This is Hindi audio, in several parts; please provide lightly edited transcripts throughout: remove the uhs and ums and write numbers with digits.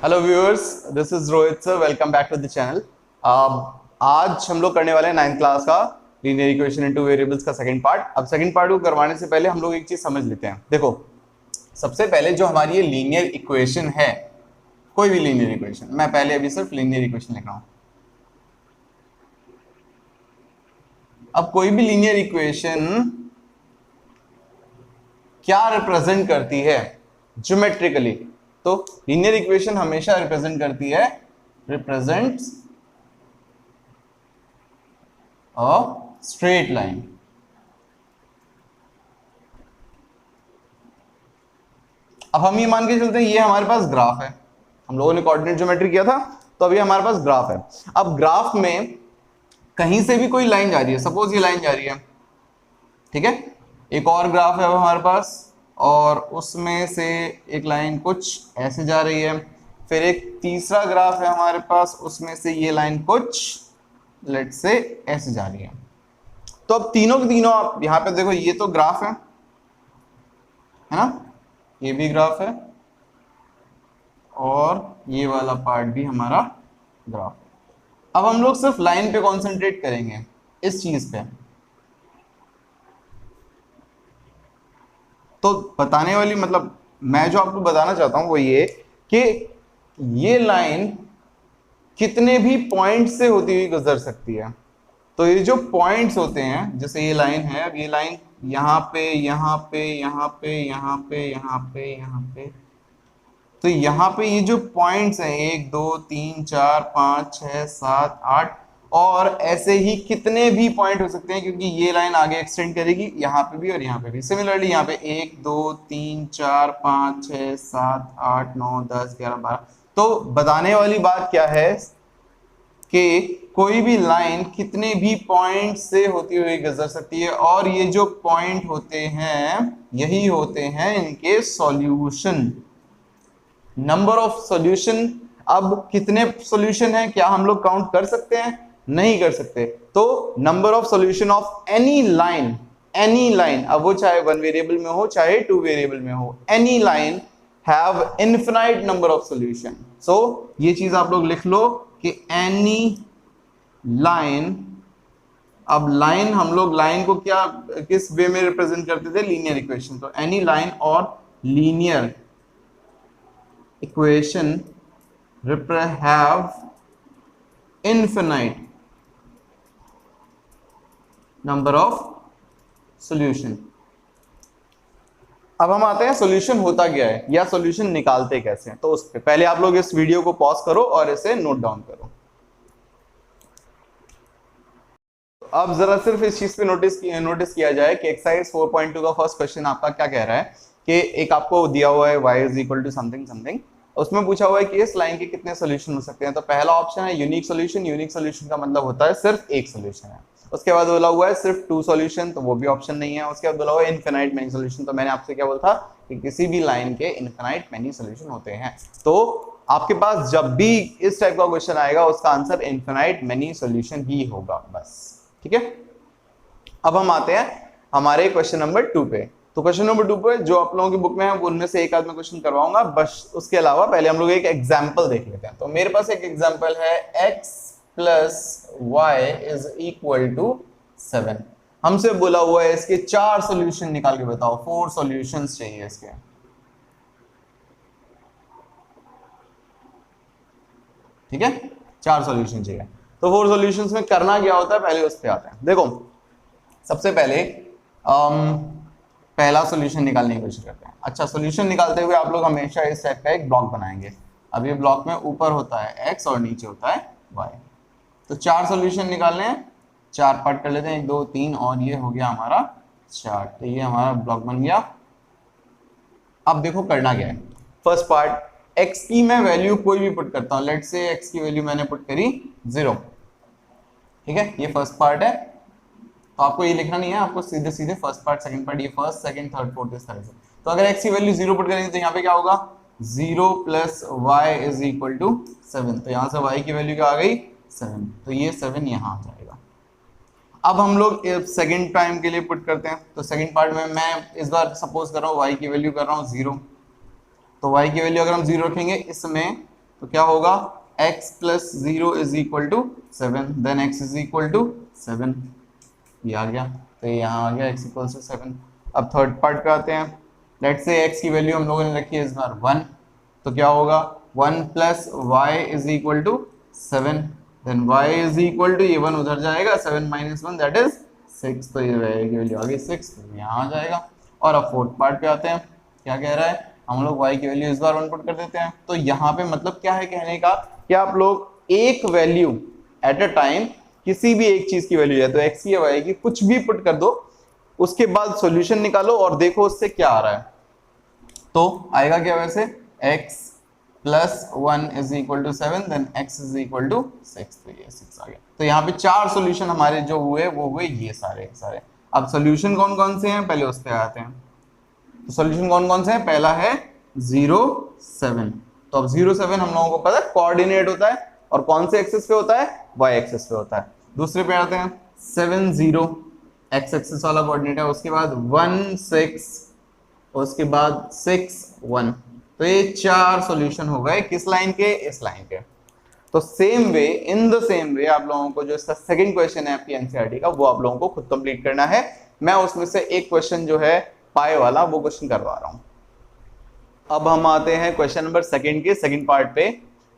Hello viewers, this is Rohit sir. Welcome back to the channel. आज हम लोग करने वाले हैं 9th क्लास का लीनियर इक्वेशन इनटू वेरिएबल्स का सेकंड पार्ट। अब सेकंड पार्ट को करवाने से पहले हम लोग एक चीज समझ लेते हैं। देखो, सबसे पहले जो हमारी ये लीनियर इक्वेशन है, कोई भी लीनियर इक्वेशन, मैं पहले अभी सिर्फ लीनियर इक्वेशन लिख रहा हूं। अब कोई भी लीनियर इक्वेशन क्या रिप्रेजेंट करती है ज्योमेट्रिकली? तो लीनियर इक्वेशन हमेशा रिप्रेजेंट करती है, रिप्रेजेंट्स अ स्ट्रेट लाइन। अब हम ये मान के चलते हैं ये हमारे पास ग्राफ है, हम लोगों ने कोऑर्डिनेट ज्योमेट्री किया था, तो अभी हमारे पास ग्राफ है। अब ग्राफ में कहीं से भी कोई लाइन जा रही है, सपोज ये लाइन जा रही है, ठीक है। एक और ग्राफ है अब हमारे पास, और उसमें से एक लाइन कुछ ऐसे जा रही है। फिर एक तीसरा ग्राफ है हमारे पास, उसमें से ये लाइन कुछ लेट से ऐसे जा रही है। तो अब तीनों के तीनों आप यहां पे देखो, ये तो ग्राफ है ना, ये भी ग्राफ है और ये वाला पार्ट भी हमारा ग्राफ है। अब हम लोग सिर्फ लाइन पे कंसंट्रेट करेंगे, इस चीज पे। तो बताने वाली मतलब मैं जो आपको बताना चाहता हूं वो ये कि ये लाइन कितने भी पॉइंट से होती हुई गुजर सकती है। तो ये जो पॉइंट्स होते हैं, जैसे ये लाइन है, अब ये लाइन यहाँ पे यहाँ पे यहाँ पे यहाँ पे यहाँ पे यहाँ पे, तो यहाँ पे ये जो पॉइंट्स हैं 1 2 3 4 5 6 7 8, और ऐसे ही कितने भी पॉइंट हो सकते हैं, क्योंकि ये लाइन आगे एक्सटेंड करेगी यहाँ पे भी और यहाँ पे भी। सिमिलरली यहाँ पे 1 2 3 4 5 6 7 8 9 10 11 12। तो बताने वाली बात क्या है कि कोई भी लाइन कितने भी पॉइंट से होती हुई गुजर सकती है, और ये जो पॉइंट होते हैं यही होते हैं इनके सॉल्यूशन, नंबर ऑफ सॉल्यूशन। अब कितने सॉल्यूशन है, क्या हम लोग काउंट कर सकते हैं? नहीं कर सकते। तो number of solution of any line, any line, अब वो चाहे 1 वेरिएबल में हो चाहे 2 वेरिएबल में हो, any line have infinite number of solution. So ये चीज आप लोग लिख लो कि एनी लाइन, अब लाइन हम लोग लाइन को क्या किस वे में रिप्रेजेंट करते थे? Linear equation. तो एनी लाइन और linear equation have infinite number of solution। अब हम आते हैं सॉल्यूशन होता क्या है या सॉल्यूशन निकालते कैसे हैं। तो उस पे पहले आप लोग इस वीडियो को पॉज करो और इसे नोट डाउन करो। अब जरा सिर्फ इस चीज पे नोटिस किया जाए कि एक्सरसाइज 4.2 का फर्स्ट क्वेश्चन आपका क्या कह रहा है कि एक आपको दिया हुआ है y is equal to something something, उसमें पूछा हुआ है कि इस लाइन के कितने सॉल्यूशन हो सकते हैं। तो पहला ऑप्शन है यूनिक सॉल्यूशन। यूनिक सॉल्यूशन का मतलब होता है सिर्फ एक सॉल्यूशन है। उसके बाद बोला हुआ है सिर्फ 2 सॉल्यूशन, तो वो भी ऑप्शन नहीं है। उसके बाद बोला हुआ है इनफिनाइट मेनी सॉल्यूशन। तो मैंने आपसे क्या बोला था कि किसी भी लाइन के इनफिनाइट मेनी सॉल्यूशन होते हैं। तो आपके पास जब भी इस टाइप का क्वेश्चन आएगा उसका आंसर इनफिनाइट मेनी सॉल्यूशन ही होगा, बस। ठीक है, अब हम आते हैं हमारे क्वेश्चन नंबर 2 पे। तो क्वेश्चन नंबर 2 पे जो आप लोगों की बुक में है उनमें से एक आध मैं क्वेश्चन करवाऊंगा, बस उसके अलावा पहले हम लोग एक एग्जांपल देख लेते हैं। तो मेरे पास एक एग्जांपल है x plus y is equal to 7। हमसे बोला हुआ है इसके 4 सॉल्यूशन निकाल के बताओ। 4 सॉल्यूशंस चाहिए इसके। ठीक है, 4 सॉल्यूशन चाहिए। तो 4 सॉल्यूशंस में करना क्या होता है पहले उस पे आते हैं। देखो, सबसे पहले पहला सॉल्यूशन निकालने की कोशिश करते हैं। अच्छा, सॉल्यूशन निकालते हुए आप लोग हमेशा इस टाइप का एक ब्लॉक बनाएंगे। अब ये ब्लॉक में ऊपर होता है x और नीचे होता है y। तो 4 सॉल्यूशन निकालने हैं, 4 पार्ट कर लेते हैं, 1 2 3, और ये हो गया हमारा 4। तो ये हमारा ब्लॉक बन गया। अब देखो करना क्या है। फर्स्ट पार्ट, x की मैं वैल्यू कोई भी पुट करता हूं। लेट से x की वैल्यू मैंने पुट करी 0। ठीक है, ये फर्स्ट पार्ट है। तो आपको ये लिखना नहीं है, आपको सीधे सीधे फर्स्ट पार्ट सेकंड पार्ट, ये फर्स्ट सेकंड थर्ड फोर्थ इस तरह से। तो अगर x की वैल्यू 0 पुट करेंगे तो यहाँ पे क्या होगा? 0 plus y is equal to 7। तो यहाँ से y की वैल्यू क्या आ गई? 7। तो ये 7 यहाँ आ जाएगा। अब हम लोग सेकंड टाइम के लिए पुट करते हैं। तो सेकंड पार्ट में मैं इस बार सपोज कर रहा हूँ y की वैल्यू कर रहा हूँ 0। तो y की वैल्यू अगर हम 0 रखेंगे, इसमें तो क्या होगा x plus 0 is equal to 7, then x is equal to 7, ये आ गया, तो ये यहाँ आ गया x इक्वल टू 7। अब थर्ड पार्ट पे आते हैं। लेट्स से x की वैल्यू हम लोगों ने रखी है इस बार 1, तो क्या होगा 1 plus y is equal to 7, then y is equal to, ये 1 उधर जाएगा, 7 माइनस 1 दैट इज 6, तो ये वैल्यू आ गई 6, तो यहाँ आ जाएगा। और अब फोर्थ पार्ट पे आते हैं, क्या कह रहा है, हम लोग y की वैल्यू इस बार 1 पुट कर देते हैं। तो यहाँ पे मतलब क्या है कहने का कि आप लोग एक वैल्यू एट अ टाइम, किसी भी एक चीज की वैल्यू है तो x की या y की कुछ भी पुट कर दो, उसके बाद सॉल्यूशन निकालो और देखो उससे क्या आ रहा है। तो आएगा क्या वैसे, x plus 1 is equal to 7, then x is equal to 6, तो ये 6 आ गया। तो यहाँ पे 4 सॉल्यूशन हमारे जो हुए वो हुए ये सारे सारे। अब सॉल्यूशन कौन कौन से हैं पहले उस पे आते हैं। तो सॉल्यूशन कौन कौन से हैं, पहला है 0 7, तो अब 0 7 हम लोगों को पता है कोऑर्डिनेट होता है, और कौन से एक्सिस पे होता है, y एक्सिस पे होता है। दूसरे पे आते हैं 7 0, x एक्सिस वाला कोऑर्डिनेट है, उसके बाद 1 6, उसके बाद 6 1, तो ये 4 सॉल्यूशन हो गए किस लाइन के, इस लाइन के। तो same way, in the same way आप लोगों को जो इसका सेकंड क्वेश्चन है आपकी एनसीईआरटी का, वो आप लोगों को खुद कंप्लीट करना है। मैं उसमें से एक क्वेश्चन जो है पाई वाला वो क्वेश्चन करवा रहा हूं। अब हम आते हैं क्वेश्चन नंबर सेकंड के सेकंड पार्ट पे।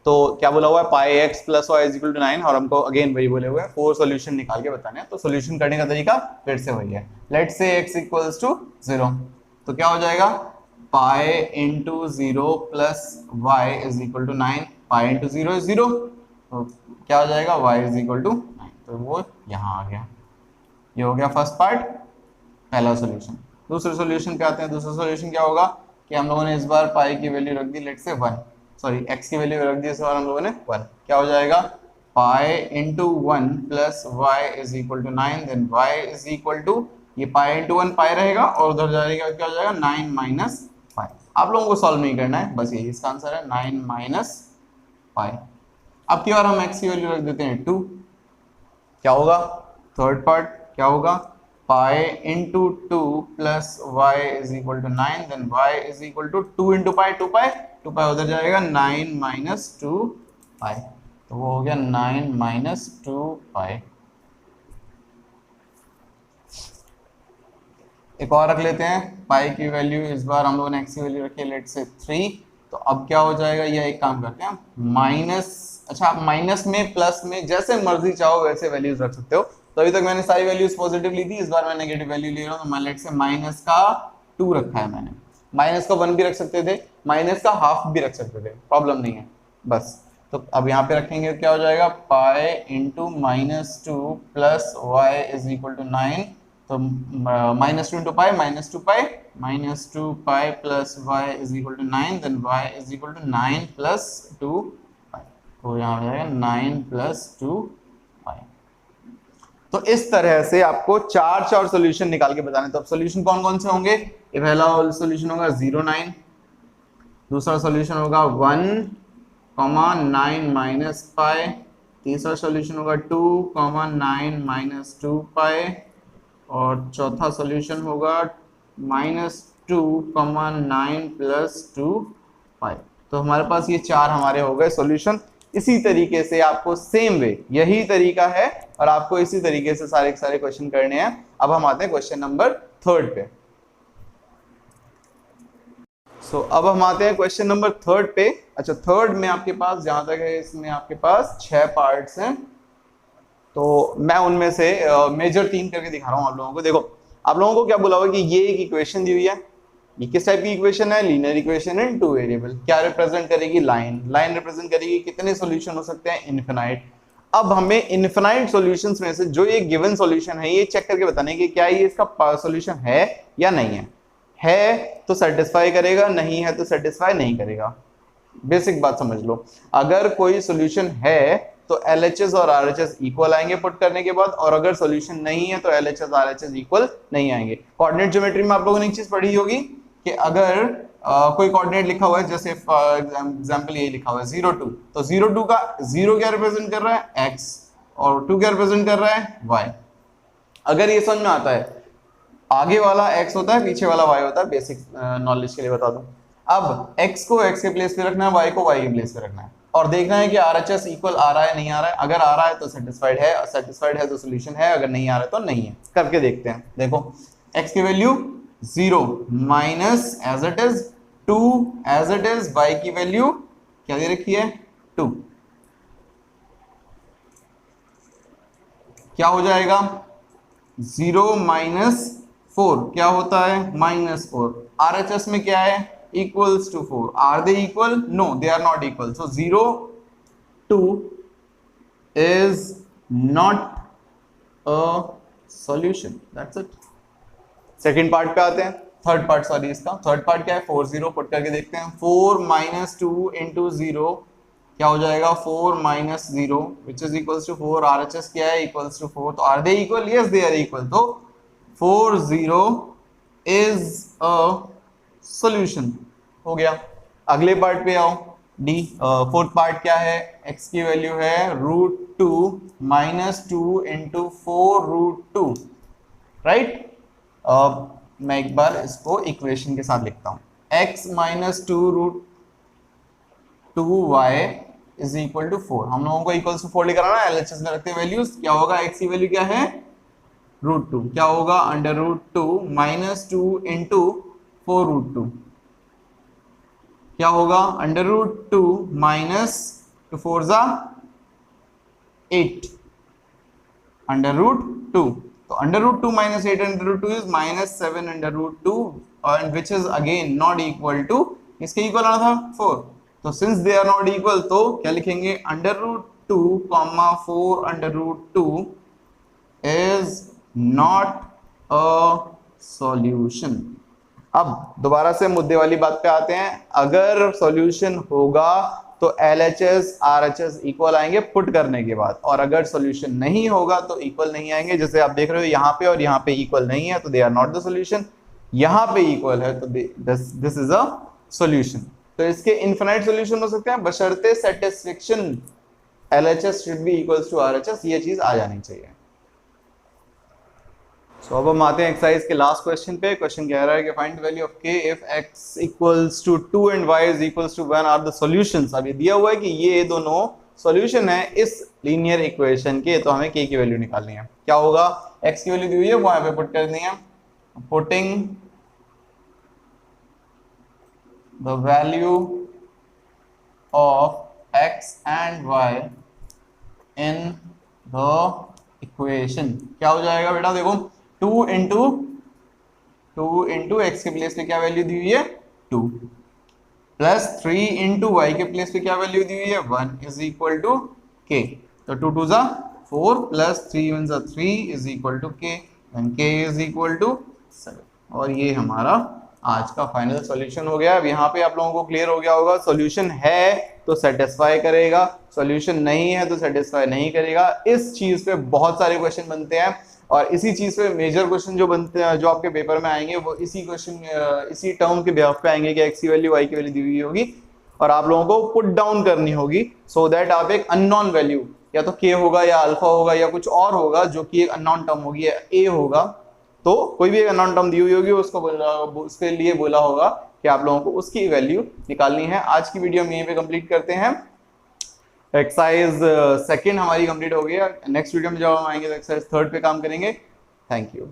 तो क्या बोला हुआ है, pi x plus y is equal to 9, और हमको अगेन वही बोले हुए हैं 4 सॉल्यूशन निकाल के बताने हैं। तो सॉल्यूशन करने का तरीका फिर से वही है। Let's say x equals to 0, तो क्या हो जाएगा pi into 0 plus y is equal to 9, pi into 0 is 0, तो क्या हो जाएगा y इज इक्वल टू 9, तो वो यहाँ आ गया। ये हो गया फर्स्ट पार्ट, पहला सॉल्यूशन। दूसरे सॉल्यूशन पे आते हैं। दूसरा सॉल्यूशन क्या होगा कि हम लोगों ने इस बार पाई की वैल्यू रख दी लेट से 1, सॉरी x की वैल्यू रख दी इस बार हम लोगों ने 1, क्या हो जाएगा pi into 1 plus y is equal to 9, then y is equal to, ये पाई इंटू 1 पाई रहेगा और उधर जाएगा क्या हो जाएगा 9 माइनस पाई। आप लोगों को सॉल्व नहीं करना है, बस यही इसका आंसर है 9 माइनस पाई। अब की बार हम x की वैल्यू रख देते हैं 2, क्या होगा थर्ड पार्ट, क्या होगा pi into 2 plus y is equal to 9, then y is equal to 2 into pi, 2 pi, 2 pi उधर जाएगा 9 माइनस 2 पाई, तो वो हो गया 9 माइनस 2 पाई। एक और रख लेते हैं, पाई की वैल्यू इस बार हम लोगों ने x की वैल्यू रखी है लेट से 3, तो अब क्या हो जाएगा, ये एक काम करते हैं माइनस, अच्छा आप माइनस में प्लस में जैसे मर्जी चाहो वैसे वैल्यूज रख सकते हो। तो अभी तक मैंने सारी वैल्यूज पॉजिटिव ली थी, इस बार मैं नेगेटिव वैल्यू ले रहा हूँ, तो मान लेट से माइनस का 2 रखा है मैंने, माइनस का 1 भी रख सकते थे, माइनस का हाफ भी रख सकते थे, प्रॉब्लम नहीं है बस। तो अब यहाँ पे रखेंगे क्या हो जाएगा pi into minus 2 plus y is equal to 9, तो minus 2 into pi minus 2 pi, minus 2 pi plus y is equal to 9, then y is equal to 9 plus 2 pi, तो यहाँ हो जाएगा 9 प्लस 2 पाई। तो इस तरह से आपको 4 सॉल्यूशन निकाल के बताने। तो अब सॉल्यूशन कौन कौन से होंगे, ये पहला सॉल्यूशन होगा 0 9, दूसरा सॉल्यूशन होगा 1 9 माइनस पाई, तीसरा सॉल्यूशन होगा 2 9 माइनस 2 पाई, और चौथा सॉल्यूशन होगा -2 9 प्लस 2 पाई। तो हमारे पास ये 4 हमारे हो गए सॉल्यूशन। इसी तरीके से आपको सेम वे, यही तरीका है और आपको इसी तरीके से सारे सारे क्वेश्चन करने हैं। अब हम आते हैं क्वेश्चन नंबर 3 पे। अब हम आते हैं क्वेश्चन नंबर 3 पे। अच्छा, थर्ड में आपके पास जहां तक है इसमें आपके पास 6 पार्ट्स हैं, तो मैं उनमें से मेजर 3 करके दिखा रहा हूं आप लोगों को। देखो आप लोगों को क्या बोला हुआ कि ये एक इक्वेशन दी हुई है, ये किस टाइप की इक्वेशन है, लीनियर इक्वेशन इन 2 वेरिएबल। क्या रिप्रेजेंट करेगी, लाइन, लाइन रिप्रेजेंट करेगी कितने सॉल्यूशन हो सकते हैं, इनफिनाइट। अब हमें इनफिनाइट सॉल्यूशंस में से जो ये गिवन सॉल्यूशन है ये चेक करके बताने की क्या ये इसका सॉल्यूशन है या नहीं है तो सेटिस्फाई करेगा, नहीं है तो सेटिस्फाई नहीं करेगा। बेसिक बात समझ लो, अगर कोई सॉल्यूशन है तो LHS और RHS इक्वल आएंगे पुट करने के बाद, और अगर सॉल्यूशन नहीं है तो LHS RHS इक्वल नहीं आएंगे। कोऑर्डिनेट ज्योमेट्री में आप लोगों ने एक चीज पढ़ी होगी कि अगर कोई कोऑर्डिनेट लिखा हुआ है, जैसे फॉर एग्जांपल ये लिखा हुआ है 0 2, तो 0 2 का 0 क्या रिप्रेजेंट कर रहा है x, और 2 क्या रिप्रेजेंट कर रहा है y। अगर ये समझ में आता है, आगे वाला x होता है पीछे वाला y होता है, बेसिक नॉलेज के लिए बता दूं। अब x को x के प्लेस पे रखना है, y को y के प्लेस पे रखना है। और देखना है कि RHS इक्वल आ रहा है नहीं आ रहा है। अगर आ रहा है तो सेटिस्फाइड है, सेटिस्फाइड है तो सोल्यूशन है, अगर नहीं आ रहा है तो नहीं है। करके देखते हैं। देखो x की value 0 minus as it is 2 as it is, y की वैल्यू क्या दे रखी है 2, क्या हो जाएगा 0 माइनस 4 क्या होता है -4। RHS में क्या है equals to 4, are they equal, no they are not equal, so 0 2 is not a solution, that's it। Second part पे आते हैं, थर्ड पार्ट सॉरी इसका थर्ड पार्ट क्या है 4 0 पुट करके देखते हैं। 4 माइनस 2 इंटू 0 क्या हो जाएगा 4 minus 0 which is equals to 4। RHS क्या है इक्वल्स टू 4, तो are they equal, yes they are equal, तो 4 0 इज अ सॉल्यूशन हो गया। अगले पार्ट पे आओ, डी फोर्थ पार्ट क्या है, x की वैल्यू है √2 माइनस 2 इंटू 4√2, राइट। मैं एक बार इसको इक्वेशन के साथ लिखता हूं, x minus 2√2y is equal to 4। हम लोगों को इक्वल टू 4 लेकर आना है, LHS में रखते हैं वैल्यूज। क्या होगा x की वैल्यू क्या है √2, क्या होगा √2 माइनस 2 इंटू 4√2 क्या होगा √2 माइनस 2 4 जा 8 √2, तो √2 minus 8 √2 is -7 √2 and which is again not equal to, इसके इक्वल आना था 4, तो since they are not equal तो क्या लिखेंगे √2 comma 4 √2 is not a solution. अब दोबारा से मुद्दे वाली बात पे आते हैं, अगर सॉल्यूशन होगा तो LHS RHS इक्वल आएंगे पुट करने के बाद, और अगर सॉल्यूशन नहीं होगा तो इक्वल नहीं आएंगे। जैसे आप देख रहे हो यहाँ पे और यहाँ पे इक्वल नहीं है तो they are not the solution, यहाँ पे इक्वल है तो दिस इज अ सॉल्यूशन। तो इसके इनफिनाइट सॉल्यूशन हो सकते हैं बशर्ते satisfaction LHS should be equals to RHS, ये चीज आ जानी चाहिए। तो अब हम आते हैं एक्सरसाइज के लास्ट क्वेश्चन पे। क्वेश्चन कह रहा है कि find the value of k if x equals to 2 and y is equals to 1 are the solutions. अब ये दिया हुआ है कि ये दोनों सॉल्यूशन है इस लीनियर इक्वेशन के, तो हमें k की वैल्यू निकालनी है। क्या होगा x की वैल्यू दी हुई है वो यहाँ पे पुट करनी है, putting the value of x and y in the equation. क्या हो जाएगा बेटा, देखो 2 इंटू एक्स के प्लेस पे क्या वैल्यू दी हुई है 2, प्लस 3 इंटू वाई के प्लेस पे क्या वैल्यू दी हुई है 1 इज इक्वल टू k, तो 2 2 जा 4 प्लस 3 1 जा 3 is equal to k, then k is equal to 7। और ये हमारा आज का फाइनल सॉल्यूशन हो गया। अब यहाँ पे आप लोगों को क्लियर हो गया होगा, सॉल्यूशन है तो सेटिस्फाई करेगा, सॉल्यूशन नहीं है तो सेटिस्फाई नहीं करेगा। इस चीज पे बहुत सारे क्वेश्चन बनते हैं और इसी चीज पे मेजर क्वेश्चन जो बनते हैं जो आपके पेपर में आएंगे वो इसी क्वेश्चन इसी टर्म के बेस पे आएंगे कि x की वैल्यू y की वैल्यू दी हुई होगी और आप लोगों को पुट डाउन करनी होगी सो दैट आप एक अननोन वैल्यू या तो k होगा या अल्फा होगा या कुछ और होगा जो कि एक अननोन टर्म होगी या a होगा, तो कोई भी एक अननोन टर्म दी हुई होगी उसको उसके लिए बोला होगा कि आप लोगों को उसकी वैल्यू निकालनी है। आज की वीडियो हम यहीं पे कंप्लीट करते हैं। एक्सरसाइज सेकंड हमारी कंप्लीट हो गया। नेक्स्ट वीडियो में जब हम आएंगे तो एक्सरसाइज थर्ड पे काम करेंगे। Thank you.